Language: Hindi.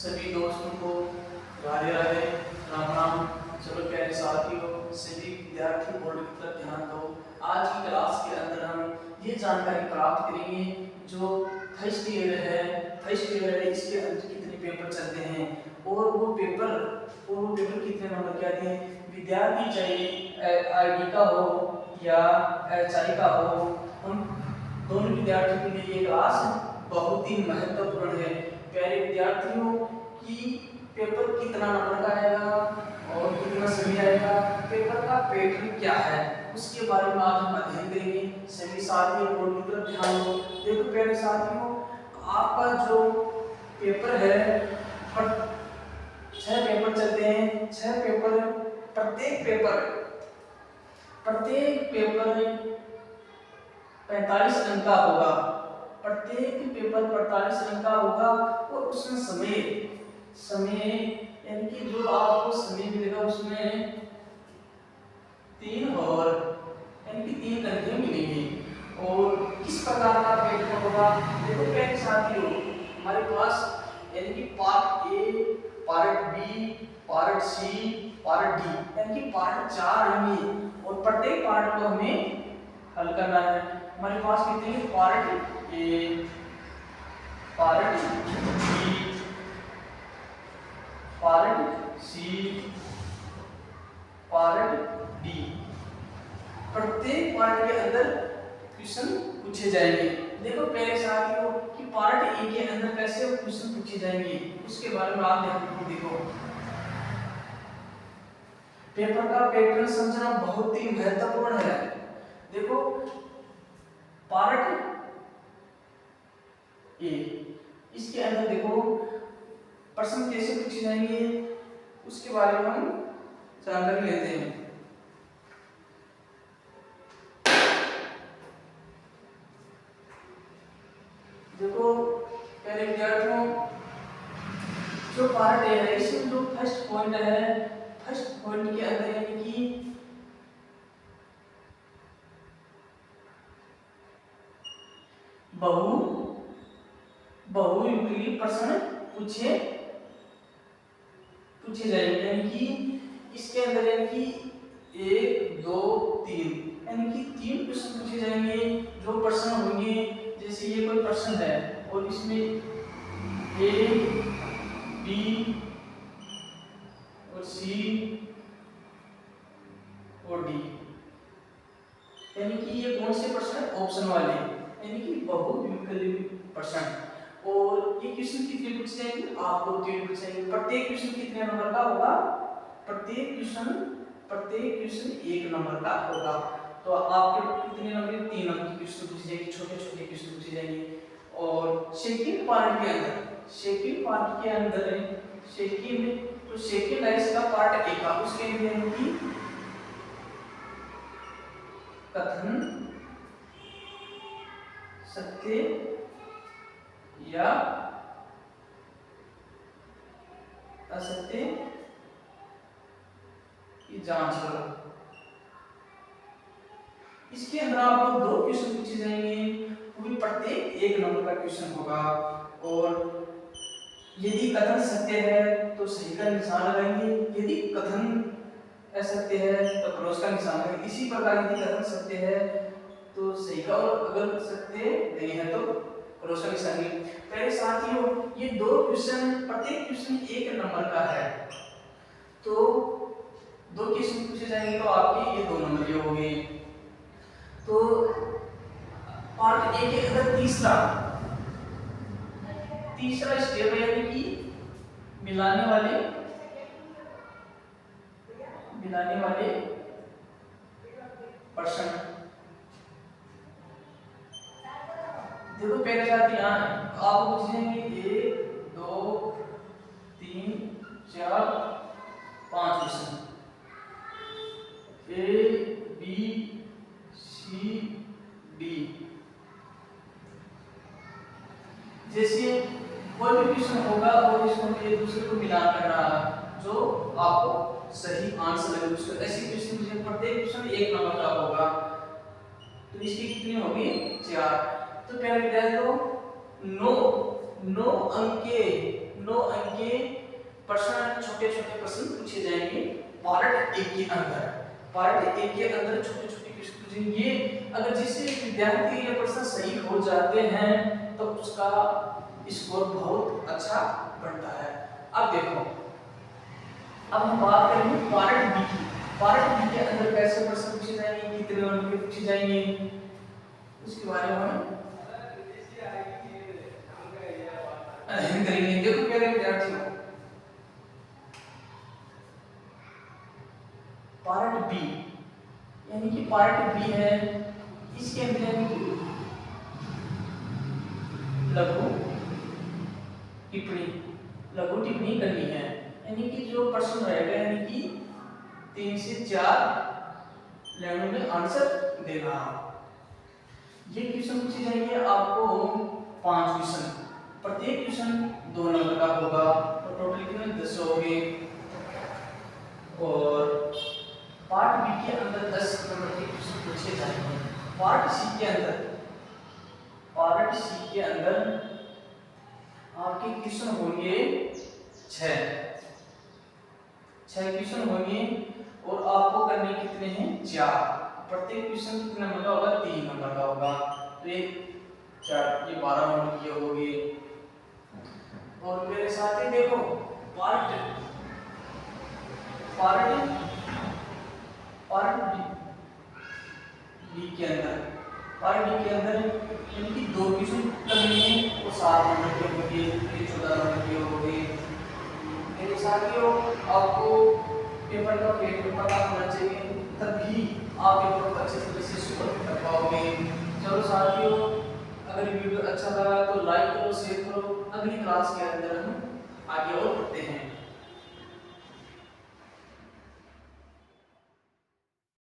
सभी दोस्तों को राधे राधे, राम राम। चलो प्यारे साथियों, सभी विद्यार्थी बोर्ड की तरफ ध्यान दो। आज की क्लास के अंदर हम ये जानकारी प्राप्त करेंगे जो फर्स्ट ईयर है इसके अंदर कितने पेपर चलते हैं और वो पेपर कितने नंबर के आते हैं। विद्यार्थी चाहे आईडी का हो या एचआई का हो, हम दोनों विद्यार्थियों के लिए ये क्लास बहुत ही महत्वपूर्ण है। प्यारे विद्यार्थियों की पेपर कितना नंबर का आएगा और कितना समय आएगा, पेपर का पैटर्न क्या है, उसके बारे में आज हम अध्ययन करेंगे। सभी साथियों बोर्ड की तरफ ध्यान दो। देखो प्यारे साथियों, आपका जो पेपर है 6 पेपर चलते हैं। 6 पेपर, प्रत्येक पेपर 45 अंक का होगा। प्रत्येक पेपर 45 अंक का होगा और उसमें समय यानी कि जो आपको समय मिलेगा उसमें 3 और यानी कि 3 घंटे मिलेंगे। और किस प्रकार का पेपर होगा, देखो प्यारे साथियों, हमारे पास यानी कि part A, part B, part C, part D यानी कि पार्ट 4 होंगे और प्रत्येक पार्ट को हमें हल करना है। हमारे पास कितने हैं, part A, part B, part C, part D. प्रत्येक पार्ट के अंदर क्वेश्चन पूछे जाएंगे। देखो पहले साथियों कि पार्ट ए के अंदर कैसे क्वेश्चन पूछे जाएंगे उसके बारे में आप देखो। पेपर का पैटर्न समझना बहुत ही महत्वपूर्ण है। देखो पार्ट ए, इसके अंदर देखो प्रश्न कैसे पूछे जाएंगे उसके बारे में हम जानकारी लेते हैं। देखो पहले विद्यार्थियों, जो पार्ट ए है इसमें जो फर्स्ट पॉइंट है, फर्स्ट पॉइंट के अंदर यानी कि बहुविकल्पीय प्रश्न पूछे जाएंगे। यानी कि इसके अंदर यानी कि 1 2 3 यानी कि 3 प्रश्न पूछे जाएंगे। जो प्रश्न होंगे, जैसे ये कोई प्रश्न है और इसमें ए, बी और सी और डी, यानी कि ये कौन से प्रश्न है, ऑप्शन वाले, यानी कि बहुविकल्पीय प्रश्न। और ये क्वेश्चन कितने पूछे जाएंगे, आपको 3 पूछे जाएंगे। प्रत्येक क्वेश्चन कितने नंबर का होगा, प्रत्येक क्वेश्चन 1 नंबर का होगा। तो आपके कितने नंबर, 3 नंबर के क्वेश्चन पूछे जाएंगे, छोटे क्वेश्चन पूछे जाएंगे। और सेकंड पार्ट के अंदर सेकंड है इसका पार्ट ए का, उसके लिए यानी कि कथन, सत्य या असत्य की जांच करो। इसके अंदर आपको 2 क्वेश्चन पूछे जाएंगे, वो भी प्रत्येक 1 नंबर का क्वेश्चन होगा। और यदि कथन सत्य है तो सही का निशान लगाएंगे, यदि कथन असत्य है तो क्रॉस का निशान लगाएंगे। इसी प्रकार यदि कथन सत्य है तो सही का, और अगर सत्य नहीं है तो क्रॉस का निशान। पहले साथियों, ये 2 क्वेश्चन, प्रत्येक क्वेश्चन 1 नंबर का है, तो 2 क्वेश्चन पूछे जाएंगे तो आपके ये 2 नंबर के होंगे। तो पार्ट ए के अंदर तीसरा स्टेप है, यानी कि मिलाने वाले प्रश्न। देखो पहले साथ यहाँ आपको पूछेंगे 1 2 3 4 5 question, A B C D. जैसे कोई भी क्वेश्चन होगा और इसको एक दूसरे को मिलान करना, जो आपको सही आंसर लगे उसको, ऐसे क्वेश्चन मुझे प्रत्येक क्वेश्चन 1 नंबर का होगा। तो इसकी कितनी होगी, 4। तो पहले विद्यार्थियों 9 अंक 9 अंक के प्रश्न, छोटे छोटे प्रश्न पूछे जाएंगे पार्ट 1 के अंदर। पार्ट 1 के अंदर छोटे छोटे प्रश्न पूछेंगे। अगर जिससे विद्यार्थी ये प्रश्न सही हो जाते हैं तो उसका स्कोर बहुत अच्छा बनता है। अब देखो, अब हम बात करेंगे पार्ट बी की। पार्ट बी के अंदर कैसे प्रश्न पूछे जाएंगे, कितने नंबर के पूछे जाएंगे, उसके बारे में करेंगे। देखो प्यारे विद्यार्थियों, पार्ट बी यानी कि पार्ट बी है, इसके अंदर यानी कि लघु टिप्पणी करनी है। यानी कि जो प्रश्न रहेगा यानी कि 3 से 4 लाइनों में आंसर देना। ये क्वेश्चन पूछे जाएंगे आपको 5 क्वेश्चन, प्रत्येक क्वेश्चन 2 नंबर का होगा, तो टोटल कितने 10 हो गए। और पार्ट बी के अंदर 10 नंबर के क्वेश्चन पूछे जाएंगे। पार्ट सी के अंदर आपके क्वेश्चन होंगे 6 क्वेश्चन होंगे और आपको करने कितने हैं 4। प्रत्येक क्वेश्चन कितने नंबर का होगा 3 नंबर का होगा, तो ये 4 ये 12 नंबर के हो गए। और मेरे साथ ही देखो पार्ट डी के अंदर यानी कि 2 क्वेश्चन करने हैं, वो 7 नंबर के होंगे, ये 14 नंबर के हो गए। मेरे साथियों, आपको पेपर का पेपर पता होना चाहिए, तभी आप पेपर को अच्छे तरह से शुरू कर पाओगे। चलो साथियों, अगर वीडियो अच्छा लगा तो लाइक करो, शेयर करो। अगली क्लास के अंदर हम